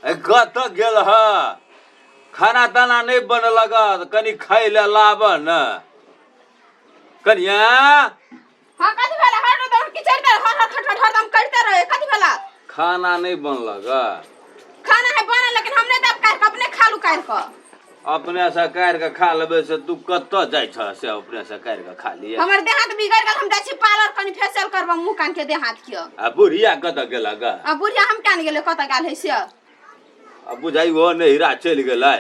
कत गेल ह खाना ताना नहीं बन लगा कनी खाई ले लाब न कनिया हां कथि भेला हर दम किचड़ दे हर दम करते रहे कथि भेला खाना नहीं बन लगा खाना है बना लेकिन हमने तब काट के अपने खा लू काट के अपने से काट के खा लेबे से तू कत जाय छ से अपने से काट के खा लिए हमर देह हाथ बिगड़ गेल हम जाय छी पार्लर कनी फेशियल करबा मुंह कान के देह हाथ के आ बुढ़िया कत गेला गा आ बुढ़िया हम कान गेले कत गेल है से आ बुझाई वो नहिरा चल गेलै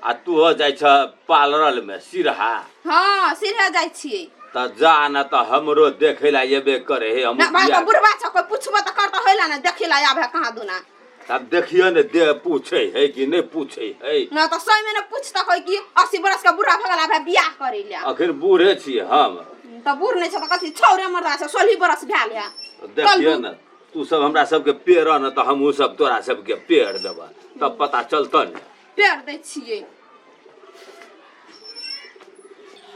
आ तू हो जाय छ पार्लर में सिरहा हां सिरहा जाय छी त जा न त हमरो देखेला एबे करे हे हम ना बुढ़वा छ कोई पूछबो त करत होइला ना देखेला आबे कहां दुना अब देखियो ने दे पूछे है कि नहीं पूछे है ना तो सही में पूछता कोई कि 80 बरस का बुढ़ा भगला भाई बियाह करेला आखिर बूढ़े छी हम त बूढ़ नहीं छ त कथि छौरे मरदा छ 16 बरस भेल है देखियो न तू सब हमरा सब के पेड़ न त हमहु सब तोरा सब के पेड़ देबा तब पता चलत न पेड़ दे छिए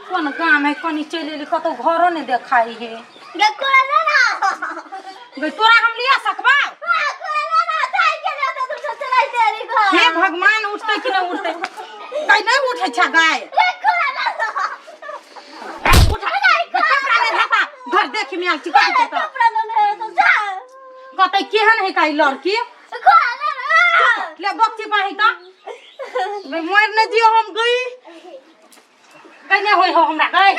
कोन गांव में कनी चलेली कतो घरो ने देखाई है गे कोला ना गे तोरा हम लिया सकबा हे भगवान उठते कि नहीं उठते कहीं नहीं उठे छा गाय घर देख में आल चिका कतई केहन है काई लड़की ले बक्ची पाही ता मैं मर न दियो हम गई कने होई हो हमरा गई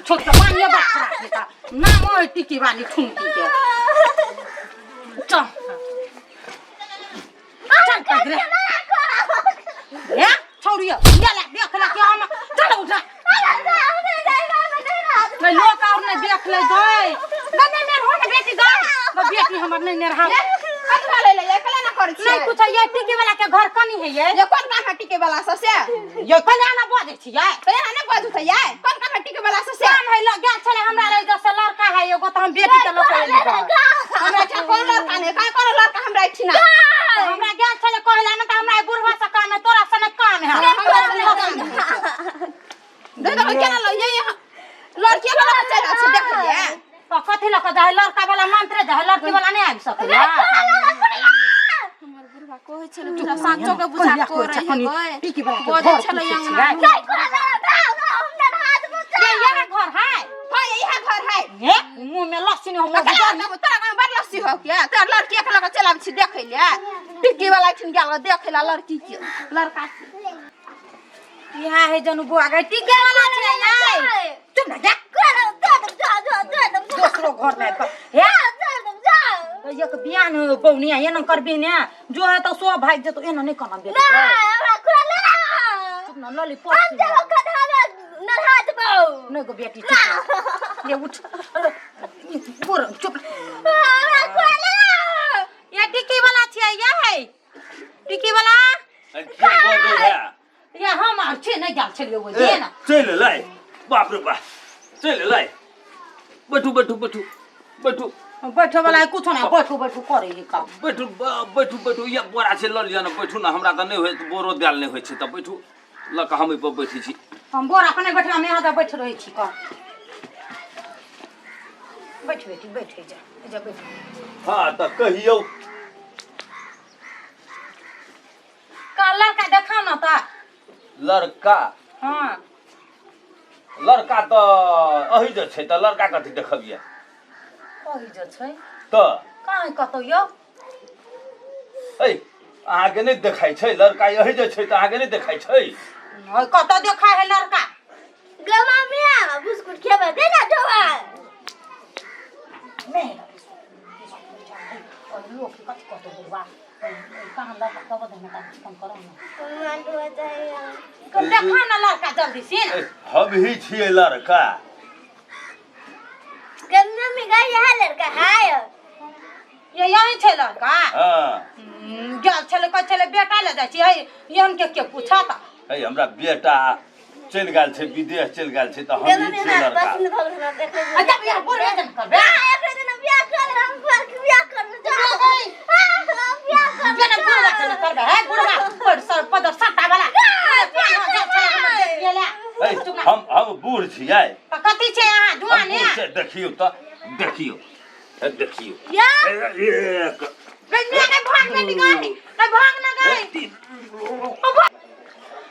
छोटा पानी बात खा ना मोर टिकी वाली ठुमकी के चल चल पगरे या छोड़ियो ले ले देख ले के हम चल उठा मैं लोग और ने देख ले गए गने ने हो ने बेटी गए बेटी हमर नहीं ने रहा कथि वाले ले एकला ना कर छी नहीं कुछ ये टिकी वाला के घर कनी है ये कौन का टिके वाला से ये कल्याण बजे छी ये कल्याण बजू त ये कौन का टिके वाला से काम है लग गया चले हमरा रे जैसे लड़का है एगो त हम बेटी के लोग ले हमरा छ कौन लड़का ने का कौन लड़का हमरा छी ना हमरा गया चले कहला ना त हमरा बुढ़वा से काम है तोरा से काम है दे दो केना ल ये लड़की वाला चला छी देख लिए तो कथि लक जाय लड़का वाला मंत्र जाय लड़की वाला नहीं आबि सकला हमर बुढ़वा कहै छले पूरा साँचो के बुझा को रही है टिकी वाला बोले छले अंगना ये घर है हां यही घर है ये मुंह में लस्सी नहीं हम तोरा का बड़ लस्सी हो क्या तोर लड़की के लगा चलाब छी देख ले टिकी वाला छिन गेल देखेला लड़की के लड़का यहाँ है जनू बुआ गई टिके वाला छे यार चुप ना जा दूसरो घर में हे तो ये के बियान पौनिया ये न करबी ने जो है तो सो भाई जे तो एना नहीं करना बेटी चुप ना लॉलीपॉप न हाथ बाऊ न गो बेटी चुप ये उठ पूरा चुप ये टिकी वाला छे ये टिकी वाला क्या बोल है या हम छे नहीं जाल छलियो वो जे ना चल लाई बाप रे बाप चल लाई बैठू बैठू बैठू बैठू बैठो वाला कुछ ना बैठू बैठू करे ही काम बैठू बैठू बैठू ये बोरा से ल लिया ना बैठू ना हमरा त नहीं होय बोरो दाल नहीं होय छै त बैठू ल का हम पर बैठी छी हम बोरा कने बैठ हम यहां त बैठ रही छी का बैठ बेटी बैठ जा बैठ हां त कहियो का लड़का देखा ना ता लड़का हां लड़का त अहि जे छै त लड़का कथि देखबिया ओहि जे छै त काहे कतो यो ए अहाँ के नहीं देखाई छै लड़का यही जे छै त अहाँ के नहीं देखाई छै ओइ कतो देखा है लड़का गमा मिया बिस्कुट खेबे दे ना जोवा नहीं और लोग कत कतो बुवा कहां लड़का तब धन काम करो ना मान दुआ चाहिए तो देखा ना लड़का जल्दी से हम ही छिए लड़का गन्ना में गया यह लड़का है ये यही छे लड़का हां गेल छले क छले बेटा ले जाय छी यन के पूछा ता ए हमरा बेटा चल गेल छै विदेश चल गेल छै त हम ही छिए लड़का अच्छा बियाह बोरे जन करबे एक दिन बियाह कर हम बियाह कर जन बुढ़वा जन करबे है बुढ़वा पर सर पदर सट्टा वाला हम बूढ़ छियै त कथि छे यहां जुआन है देखियो त देखियो देखियो या एक गन्ने के भाग बेटी गई कई भाग ना गई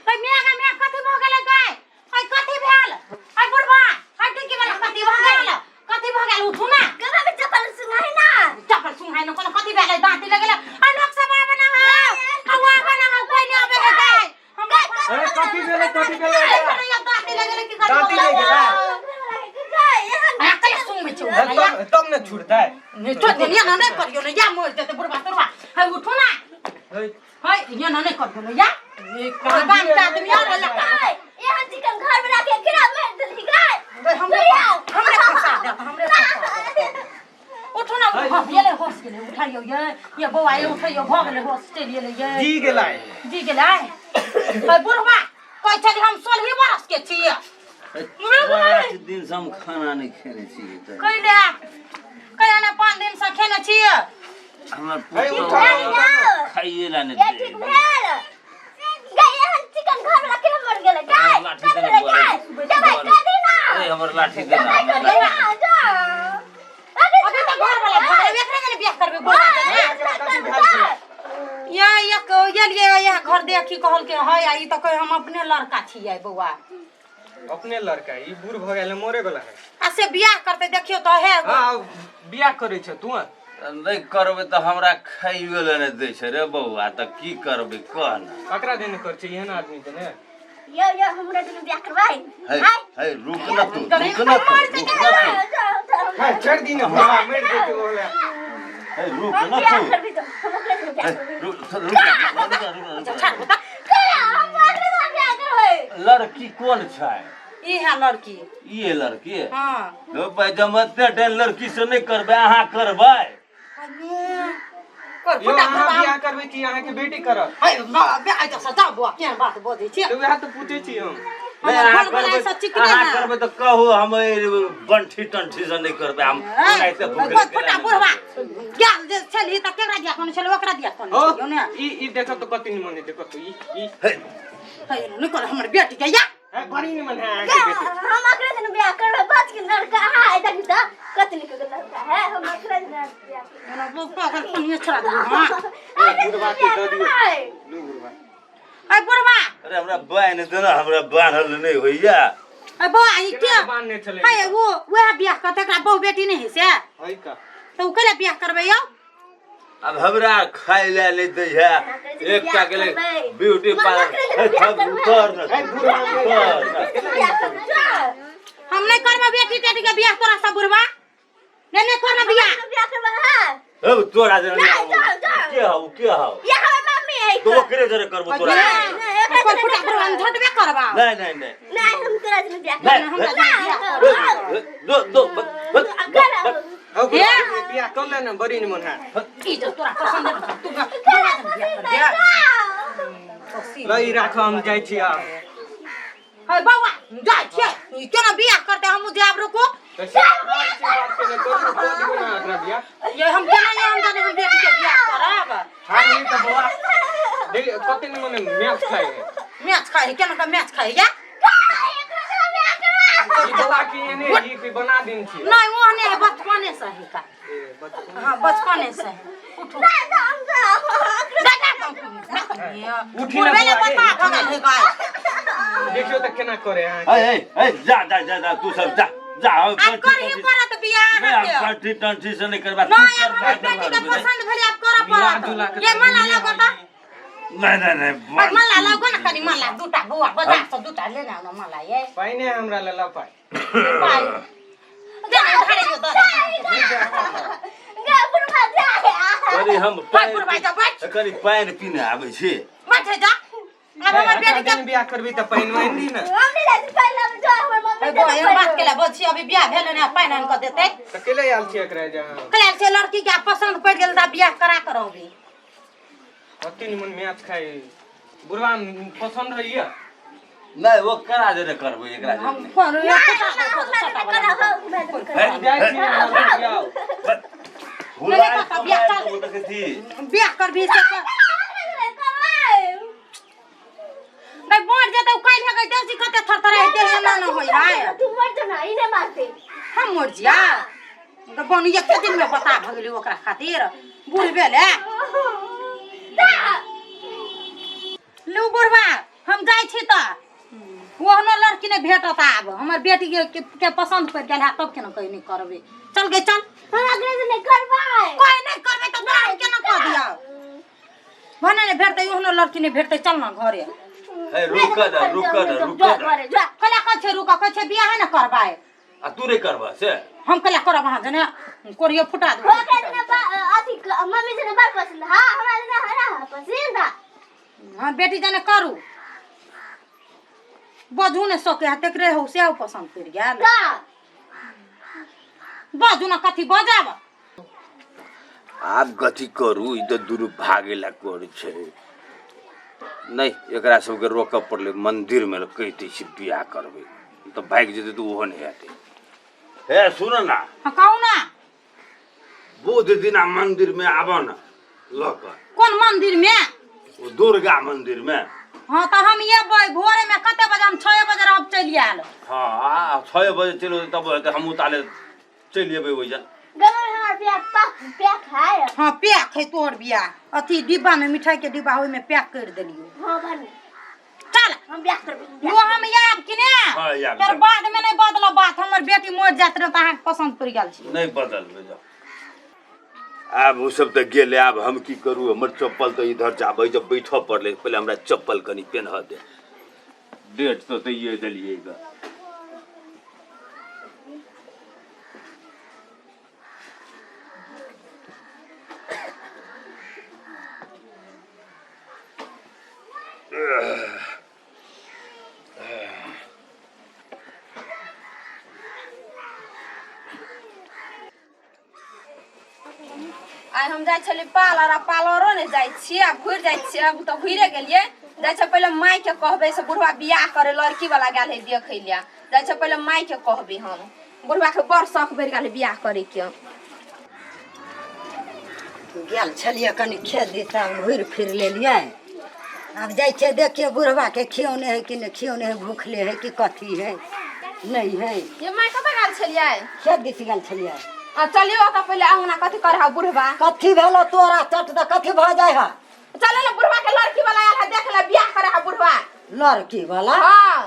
कई मैं कथि भ गेलै गई कई कथि भेल आई बुढ़वा हट की वाला कथि भ गेल कथि भ गेल उठू ना कना में चप्पल सुनाई ना कोनो कथि भेलै दांती लगेला आ लोग सब आवे ना हवा बना कोई नहीं आवे है गई हम अरे कथि भेलै दांती लगेला की कर दांती लगेला तब न छूटता है नहीं छोड़ दे ना नहीं करियो ना या मोर देते बुढ़वा तोरवा है उठो ना है ये ना नहीं करियो ना या काम का आदमी आ लगता है यहाँ चिकन घर में रखे गिरा मार देली गाय हमरे फंसा दे हमरे फंसा उठो ना ये ले होश के ले उठाइयो ये बौआ ये उठाइयो भ गेले होश चलिए ले ये जी गेलै है बुढ़वा कोई चली हम 16 बरस के छिए 5 दिन से हम खाना नहीं खेने छिए कइले ना 5 दिन से खेने छिए हमर अरे पुतो उठा खाइए ला नहीं ये ठीक भेल गाय यहाँ चिकन घर में रखे मर गेले गाय लाठी देने दवाई का दी ना अरे हमर लाठी देना अभी तो घर वाला भाई एकरे ने बियाह करबे बोला या ये घर देखी कहल के है आई त कहे हम अपने लड़का छियै बौआ अपने लड़का ई बूढ़ भ गेलै मोरे वाला है आ से बियाह करते देखियो त है हां बियाह करे छ तू नहीं करबे तो हमरा खाइयो ला नहीं दै छै रे बौआ त की करबे कहना ककरा देने कर छै एहन आदमी देने यो हमरा दिन बियाह करवाई है रुक ना तू हां छोड़ दी ना बाबा मेर देते बोला है रुक ना बियाह तू करबी तो हम ओकरे से बियाह रुक छाड़ बता हम ओकरे से बियाह करबै लड़की कौन छै ई है लड़की ये लड़की हां तो जमते टाइम लड़की से नहीं करबे अहाँ करबै कर यो फटा अहाँ बियाह करबै कि अहाँ के बेटी करब है बे आई त सदा बुआ केन बात बोलै छी तो वह तो पूछे छी हम नहीं अहाँ करबै तो कहू हम बंठी टंठी से नहीं करबे हम ऐसे फटा बुढ़वा गेल जे छली त केकरा दिया कोन छल ओकरा दिया कोन ओ यो ने ई देखो तो कति निमन देखो तो ई है न कर हमर बेटी के या है बड़ी निमन है आगे बेटी हम ओकरे से बियाह करबै बच के लड़का है देखी त कतनी के लड़का है हम ओकरे से बियाह करबै ना वो पागल कोनी छड़ा दे हां बुढ़वा के दऽ दियो लू बुढ़वा ए बुढ़वा अरे हमरा बान देना हमरा बान्हल नहीं होइया ए बौआ ई के बांधने चले है वो बियाह करते एकरा बहु बेटी नहीं है से है का तो कले बियाह करबै यौ अब हमरा खाइ ले नहीं दै है एकटा गेले ब्यूटी पार्लर सब कर न हम नहीं करबा बेटी टेटी के बियाह तोरा सब बुढ़वा नहीं करना बियाह करबै हां अब तोरा जरा के हो ये हमर मम्मी है तो ओकरे जरा करबो तोरा कोई फटा बुढ़वा झटबे करबा नहीं हम तोरा से बियाह हमरा दो अब बियाह कर ले ना बड़ी निमन है ई जो तोरा पसंद है तू बियाह कर दिया लई राखो हम जाय छी आ है बाबा जाय छै ई केना बियाह करते हम जाब रुको तो बात के तो दियो ना एकरा बियाह ये हम केना हम जाने हम बेटी के बियाह करब हां नहीं तो बुआ देख कति निमन मैच खाए मैच खाए केना का मैच खाए या ई बुआ की ने ई कोई बना दिन छी नहीं वो ने बचपने से है का हां बचपने से उठो उठी ना बता भगल है गाय देखियो त केना करे हां ए जा तू सब जा आप करिए करत बियाह मैं बंठी टंठी से नहीं करबा नहीं बेटी के पसंद भेले आप कर पड़त ये मला लगता नहीं मला लगो ना कनी मला दुटा बुआ बाजार से दुटा लेना ना मला ये पाइने हमरा लला पाई पाई देना घरे जो दो अरे हम पाई पुरवा जा बैठ कनी पानी पीने आबै छी बैठ जा अब हमर बेटी के बियाह करबी त पाइन वाइन दी ना ये बात के ला बोल छी अभी बियाह भेल ने पाइन आन के देते त केले आल छी एकरा जा कल से लड़की के पसंद पड़ गेल त बियाह करा करोगी कति निमन मैच खाए बुढ़वा पसंद रहिए नहीं वो करा दे रे करबो एकरा हम फोन ये जाय छी जाओ बियाह कर भी से नहीं बोल जते काल है गई देसी कते थरथर है देह ना न होई है तू मर जा इने मारते हम मर जा तो बन एक दिन में बता भगली ओकरा खातिर बूढ़ भेले नहीं भेटत आब हमर बेटी के पसंद पड़ गेल है तब केना कहीं नहीं करबे चल गे चल नहीं करबै कोई नहीं करबे तो बाहर केना कर दिया भने नहीं भेटते ओहनो लड़की नहीं भेटते चल ना घरे ए रुक ना कला कछे रुका कछे बियाह है ना करबाए आ तू नहीं करबा से हम कला करब हां जने कोरियो फुटा दे अथी मम्मी से बात पसंद हां हमरा ना पसंद हां बेटी जने करू बजू ने सके हाथ तक रे हो से पसंद कर गेल बजू ना कथी बजाब आप गति करू ई तो दूर भागेला कर छे नहीं एकरा सबके रोक पड़ले मंदिर में कहते छी बियाह करबे तो भाग जेते तो ओहो नहीं आते हे सुन ना कहू ना बुध दिना मंदिर में आबो ना लक कौन मंदिर में वो दुर्गा मंदिर में हाँ तो हम ये भोरे में कते बजे हम 6 बजे अब चली आल हाँ 6 बजे चलो तब हम उताले चलिए वही पैक है हाँ पैक है तोर बियाह अथी डिब्बा में मिठाई के डिब्बा ओइ में पैक कर देलियो हां बन चल हम पैक करबे वो हम याब कि ने हाँ, याब, तर याब। बाद में नहीं बदलो बात हमर बेटी मोर जात रहे त अहाँ पसंद पड़ गेल छी नहीं बदल जाओ अब वो सब तो गेले अब हम की करू हमर चप्पल तो इधर जाबे जब बैठो पड़ले पहले हमरा चप्पल कनी पहना दे डेट तो ये दलिएगा आइ हम जाय छली पार्लर आ पार्लरो ने जाय छी आ घुर जाय छी अब तो घुरे गेलिए जाय छ पहले माई के कहबे से बुढ़वा बियाह करे लड़की वाला गेल है देखे लिया जाय छ पहले माई के कहबे हम बुढ़वा के बड़ शौक बेर गेल बियाह करे के गेल छलिए कनी खेत दिशा घुर फिर लेलिए अब जाय छे देखिए बुढ़वा के खियौने है कि नहीं खियौने है भूखले है कि कथी है नहीं है ये माई कब गेल छलिए खेत दिस गेल छलिए आ चलियो त पहले अंगना कथी कर हा बुढ़वा कथी भेलो तोरा चट द कथी भ जाय है चले ले बुढ़वा के लड़की वाला आयल है देख ले बियाह करे हा बुढ़वा लड़की वाला हां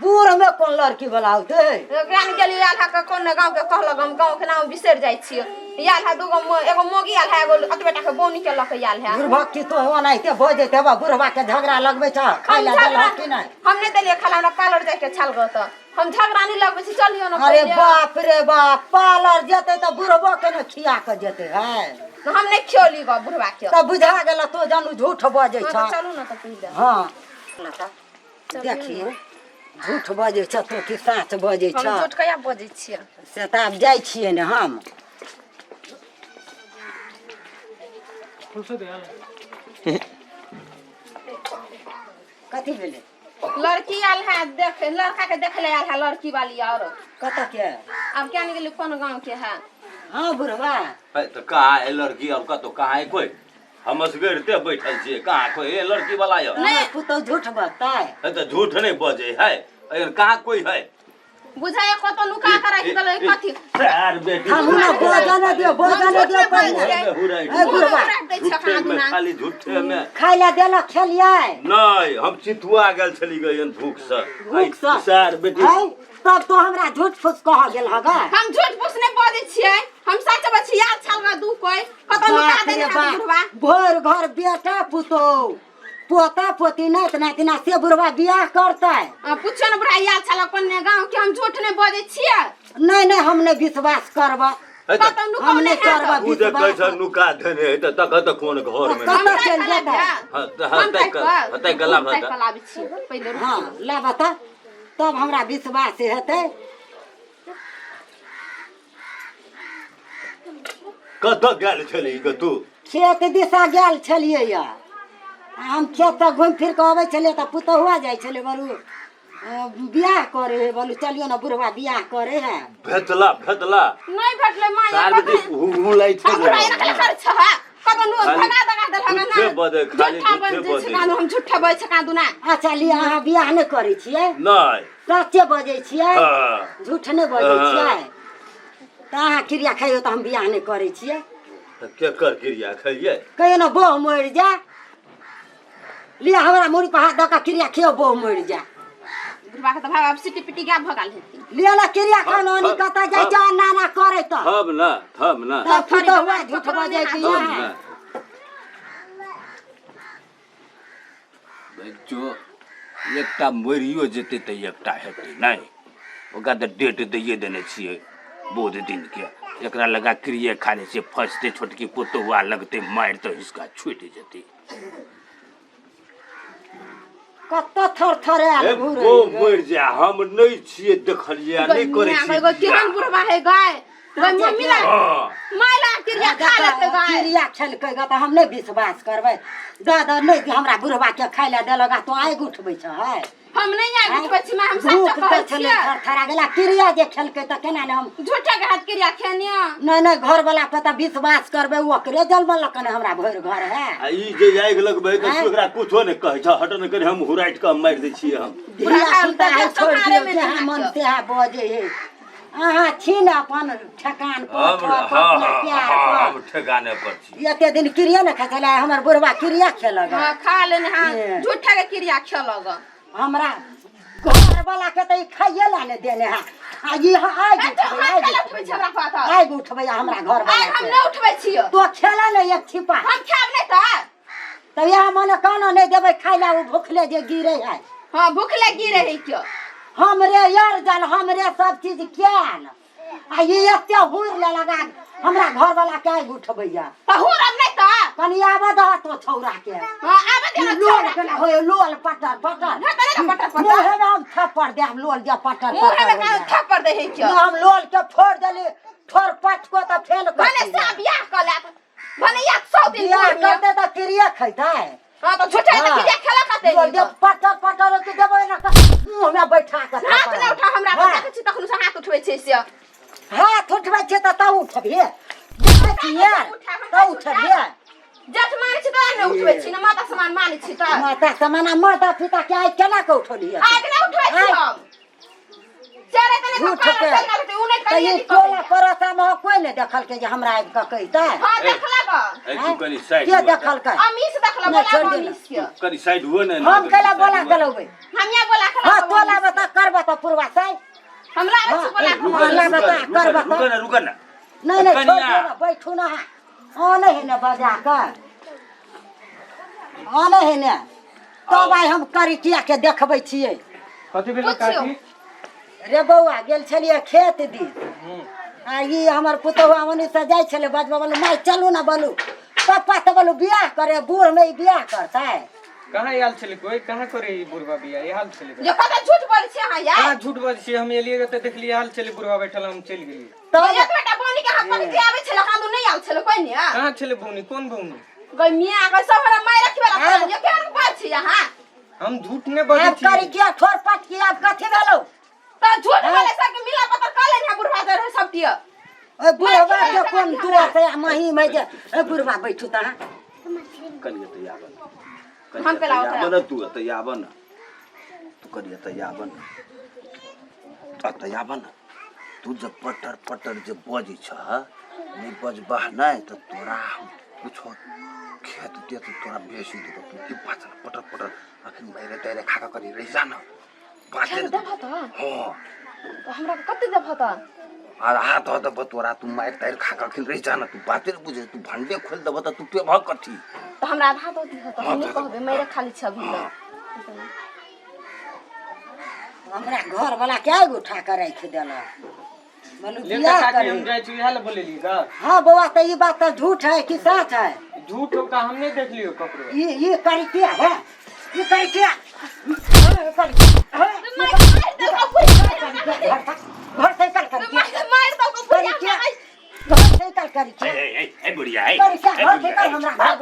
बूढ़ में कौन लड़की वाला होते ज्ञान गेली आयल है कोन गांव के कहलक हम गांव के नाम बिसर जाय छी आयल है दूगो एगो मोगी आयल है एगो अतबेटा के बोनी के लक आयल है बुढ़भक्ति तो ओनाइते भ जेते बा बुढ़वा के झगड़ा लगबे छ खाइ ला देल कि नहीं हम नहीं देलिए खाला हमरा पार्लर जाके छल गो तो हम झगड़ा नहीं लगबे छी चलियो ना अरे बाप रे बाप पार्लर जेते तो बुढ़वा के न खिया के जेते है हम नहीं खियोली गो बुढ़वा के तब बुझा गेल तो जानू झूठ बजे छ चलू ना तो पहले हां देखिए झूठ बजे छ तो कि सच बजे छ हम झूठ कया बजे छियै से त आब जाय छियै ने हम फुलसर दे यार कथी भेले लड़की आयल है देख लड़का के देख ले आयल है लड़की वाली और कत के अब क्या निकली कौन गांव के है हां बुढ़वा है तो कहाँ है लड़की और का तो कहाँ है कोई हम असगरते बैठल छिए कहाँ कोई है लड़की वाला है नहीं पुतो झूठ बताए है तो झूठ नहीं बजे है अगर कहाँ कोई है बुझाए को तो नुका कर रखी दले कथी चार बेटी हमरा भोजन दियो पहिले ए बुढ़वा झूठे में खाली झूठे में खाइ ला देला खेलिए नहीं हम चितुआ गेल छली गयन भूख से भूख से? चार बेटी है तब तो हमरा झूठ फूस कह गेल हगा हम झूठ पूछ नहीं बजे छियै हम सच बछि याद छलगा दू कोई कतो नुका देले है बुढ़वा भोर घर बेटा पुतो पोता पोती नात नातिना से बुढ़वा बियाह करतै पूछो न बुढ़ा याद छल कोन गांव के हम झूठ नहीं बजे छियै नहीं हम नहीं विश्वास करबा कतो नुका हम नहीं करबा उ जे कैसे नुका देने है त तक त कोन घर में कत चल जेतै हतै गला भता कलाबी छी पहिले हां ला बता तब हमरा विश्वास हेतै कत गेल छली ग तू खेत दिशा गेल छलिए या हम खेत तक घूम फिर के आबै छलिए त पुतहुआ जाय छले बोलू बियाह करे है बोलू चलियो ना बुढ़वा बियाह करे है भेटला नहीं भेटले माय चार बेटी हुलाई छे बुढ़ा रखले कर छ कतो नु भगा दगा देल हगा झूठे बजे खाली झूठे बजे हम झूठा बजे छ कादू ना अच्छा लिया अहाँ बियाह नहीं करे छिए नहीं सच्चे बजे छिए हां झूठ नहीं बजे छिए त अहाँ क्रिया खाइयो त हम बियाह नहीं करे छिए त के कर क्रिया खाइए कहियो ना बोह मर जा लिया हमरा मुड़ी पर हाथ दका क्रिया खियो बोह मर जा बुढ़वा के तो भाग सिटी पिटी गा भगाल हेती लेला क्रिया कानूनी कता जाय जा नाना करे त थम ना तब पुतहुआ झूठ बजे कि थम ना बच्चो एकटा मरियो जेते त एकटा हेतै नहीं ओकरा त डेट दैए देने छियै बहुत दिन के एकरा लगा क्रिया खाने से फंसते छोटकी पुतहुआ लगते मार तो इसका छूट जेते कत थर थरे आल घुरे ओ मर जा हम नहीं छियै देखलिए नहीं करे छी एगो केहन बुढ़वा है गाय गई मम्मी ला माइला क्रिया खा लेते गाय क्रिया खेलकै ग त हम नहीं विश्वास करबै दादा नहीं हमरा बुढ़वा के खाय ले देलगा तो आइ उठबै छ है हम नहीं आइ उठबै छी हम सच कहै छी थर थरा गेला क्रिया जे खेलकै त केना ने हम झूठा के हाथ क्रिया खेनिया नहीं घर वाला पे त विश्वास करबै ओकरे जलम लकन हमरा भर घर है आ ई जे आइग लगबै त ओकरा कुछो नहीं कहै छ हट न करे हम हुराइट के मार दै छियै हम बुढ़ा सुता है छोड़ दियो जे मन से है बजे है अहाँ छीन अपन ठकान पर हम ठेकाने पर छी एते दिन क्रिया न खेला हमर बुढ़वा क्रिया खेलग हां खा लेने हां झूठा के क्रिया खेलग हमरा घर वाला के त खाइए ला ने देने है आ ये आइ उठबै हमरा घर वाला हम नहीं उठबै छियो तो खेला ने एक छिपा हम खाब नहीं त तब यहाँ मने कानो नहीं देबै खाइ ला उ भूखले जे गिरे है हां भूखले गिरे है क्यों हमरे यार जल हमरे सब चीज केन आ ये एते हुर ले लगा हमरा घर वाला के उठबैया त हुर अब नहीं त कनी आबे द तो छौरा के हां आबे दे लोल के होय लोल पटर पटर मुहे में हम थप्पड़ दे हम लोल जे पटर मुहे में का थप्पड़ दे है क्यों हम लोल के फोड़ देली ठोर पट को त फेल कर भने से बियाह कर ले भने 100 दिन बियाह करते त क्रिया खैता हां तो छोटा त क्रिया खेला करते लोल जे पटर पटर के देबै न मुंह में बैठा के हाथ न उठा हमरा बता के छी तखन से हाथ उठबै छै से हाथ उठबै छै त ता उठबिए देखै छियै त उठबिए जट माने छी त न उठबै छी न माता समान माने छी त माता समान माता पिता के आइ केना के उठलिए आइ न उठबै छी हम चरे तने झूठ तो के करते उने त ये टोला परसा में कोई ने देखल के जे हमरा आबि के कहिता हां देखला ग ए तू कनी साइड के देखल के अमीस देखला बोला अमीस के कनी साइड हुए न हम केला बोला गलौबे हम या बोला खला हां तोला बता करबा त पूर्वा साई हमरा छी बोला बोला बता करबा रुक ना नहीं नहीं छोड़ दो ना बैठू ना आने है ने बजा के आने है ने तो भाई हम करिटिया के देखबै छियै कथि भेल काकी रे बौआ गेल छलिए खेत दी आ ई हमर पुतहुआ मनी से जाय छले बजबा बोलू माय चलू ना बोलू पापा तो बोलू बियाह करे बूढ़ में ही बियाह करता है कहाँ आयल छले कोई कहाँ करे ई बुढ़वा बिया ये हाल छले ये कत झूठ बोल छी हां यार हां झूठ बात छी हम एलिए त देखलिए हाल छले बुढ़वा बैठल हम चल गेली तो एक बेटा बोनी के हाथ में आवे छले हां नहीं आल छले कोई नहीं कहाँ छले बौनी कोन बौनी गई मियां के सब हमरा माय रखी वाला ये केहन बात छी यहां हम झूठ ने बोलै अब छी करिटिया ठोर पट की अब कथि भेलो त झूठ बोले सब के मिला पतर कर लेने बुढ़वा दे सब टिया ओ बुढ़वा के कोन दुआ से मही में जे ए बुढ़वा बैठू ता कनी त याबन हम के लाओ याबन तू त याबन तू कनी त याबन त याबन तू जब पटर पटर जे बजी छ नहीं बजबा नहीं तो तोरा कुछ खेत दे तो तोरा बेसी दे तो तू पाछा पटर पटर आखिर मेरे तेरे खाका करी रही जान बाते हां तो हमरा के कते देब त आ हाथ हो त तोरा तू मार तेरे खाका खिन रही जान तू बाते बुझे तू भंडे खोल देब त तू पे भक कथी तो हमरा आधा दो दी त हम कहबे मेरे खाली छ अभी हमरा घर वाला क्या उठा कर रख देला बोलू ले बियाह काकी करे हम जाय छी हाल बोलेली का हां बउआ त ई बात त झूठ है कि सच है झूठ हो का हम नहीं देख लियो कपड़ो ये करिटिया है ये करिटिया घर से कल कर मार दो को करिटिया घर से कल करिटिया ए बुढ़िया ए करिटिया घर से कल हमरा घर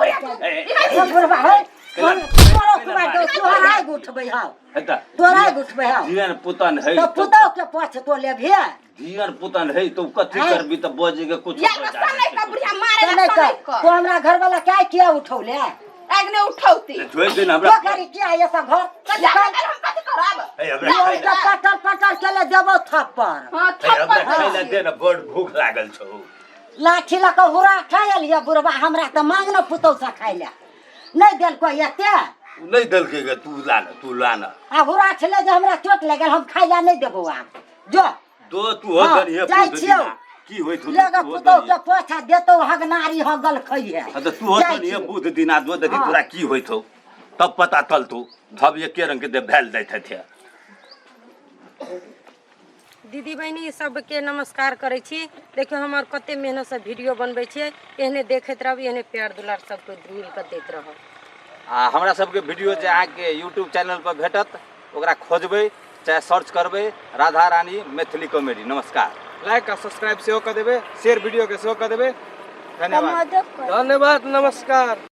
बुढ़वा है तोरा कुमार दो तोरा उठबै हां हता तोरा उठबै हां जीवन पुतन है तो पुतौ के पाछ तो लेबे जीवन पुतन है तो कथी करबी त बजे के कुछ या रस्ता नहीं का बुढ़िया मारे नहीं रस्ता कर नहीं तो हमरा घर वाला क्या किया उठौले आगने उठौती छोड़ दे ना क्या हमरा करी क्या ये सब घर हम कथि करब ए लोल हमरा के पटर पटर के ले देबो थप्पड़ हां थप्पड़ खाइला दे ना बड़ भूख लागल छौ लाठी ल के हुरा खायल ये बुढ़वा हमरा त मांग न पुतौ सा खाइले नहीं देल को एते नहीं दलके गे तू लाना आ हुरा छले जे हमरा चोट लागल हम खाइला नहीं देबो आब जो तो तू हो हाँ, करिए जाइ छियौ। की होई तू लेगा पुतो के पोछा देतो हगनारी हगल खइहे तो तू हो करिए बुध दिन आज देखि हाँ। तोरा की होई थो तब पता चलतौ सब एके रंग के दे भेल दैत थे दीदी बहनी सबके नमस्कार करै छी। देखियो हमर कते मेहनत से वीडियो बनबै छियै, एहने देखैत रहब, एहने प्यार दुलार सबके मिल के दैत रहब। आ हमरा सबके वीडियो जे अहाँके यूट्यूब चैनल पर भेटत ओकरा खोजबै चाहे सर्च करबै राधा रानी मैथिली कॉमेडी। नमस्कार। लाइक आ सब्सक्राइब सेहो कर देबै, शेयर वीडियो के सेहो कर देबै। धन्यवाद। धन्यवाद, नमस्कार।